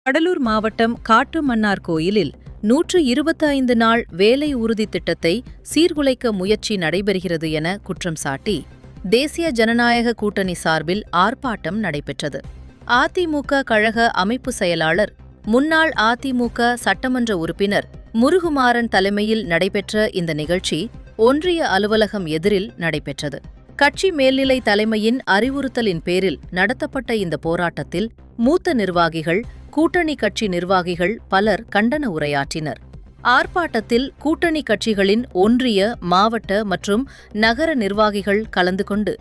கடலூர் மாவட்டம் காட்டுமன்னார் கோயிலில் 125 நாள் வேலை உறுதி திட்டத்தை சீர்குலைக்க முயற்சி நடைபெறுகிறது என குற்றம் சாட்டி தேசிய ஜனநாயக கூட்டணி சார்பில் ஆர்ப்பாட்டம் நடைபெற்றது. அதிமுக கழக அமைப்பு செயலாளர், முன்னாள் அதிமுக சட்டமன்ற உறுப்பினர் முருகுமாறன் தலைமையில் நடைபெற்ற இந்த நிகழ்ச்சி ஒன்றிய அலுவலகம் எதிரில் நடைபெற்றது. கட்சி மேல்நிலை தலைமையின் அறிவுறுத்தலின் பேரில் நடத்தப்பட்ட இந்த போராட்டத்தில் மூத்த நிர்வாகிகள், கூட்டணி கட்சி நிர்வாகிகள் பலர் கண்டன உரையாற்றினர். ஆர்ப்பாட்டத்தில் கூட்டணி கட்சிகளின் ஒன்றிய, மாவட்ட மற்றும் நகர நிர்வாகிகள் கலந்து கொண்டு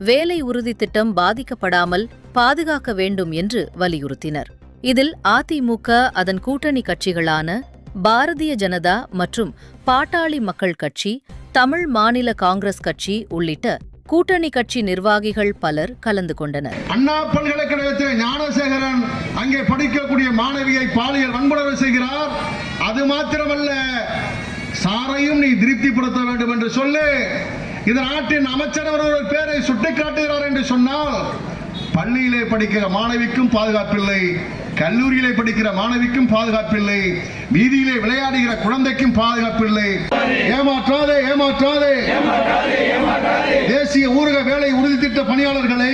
வேலை உறுதி திட்டம் பாதிக்கப்படாமல் பாதுகாக்க வேண்டும் என்று வலியுறுத்தினர். இதில் அதிமுக, அதன் கூட்டணி கட்சிகளான பாரதிய ஜனதா மற்றும் பாட்டாளி மக்கள் கட்சி, தமிழ் மாநில காங்கிரஸ் கட்சி உள்ளிட்ட கூட்டணி கட்சி நிர்வாகிகள் பலர் கலந்து கொண்டனர். அண்ணா பல்கலைக்கழகத்தில் ஞானசேகரன் அங்கே படிக்கக்கூடிய மாணவியை பாலியல் வன்கொடுமை செய்கிறார். அது மாத்திரமல்ல, சாரையும் நீ திருப்திப்படுத்த வேண்டும் என்று சொல்லி இந்த நாட்டின் அமைச்சர் ஒரு பேரை சுட்டிக்காட்டுகிறார் என்று சொன்னால், பள்ளியிலே படிக்கிற மாணவிக்கும் பாதுகாப்பில்லை, கல்லூரியிலே படிக்கிற மாணவிக்கும் பாதுகாப்பில்லை, வீதியிலே விளையாடுகிற குழந்தைக்கும் பாதுகாப்பில்லை. ஏமாற்றாதே ஏமாற்றாதே தேசிய ஊரக வேலை உறுதி திட்ட பணியாளர்களை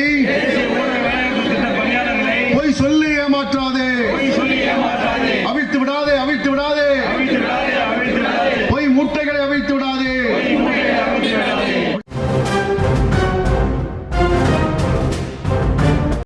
பொய் சொல்லி ஏமாற்றாதே.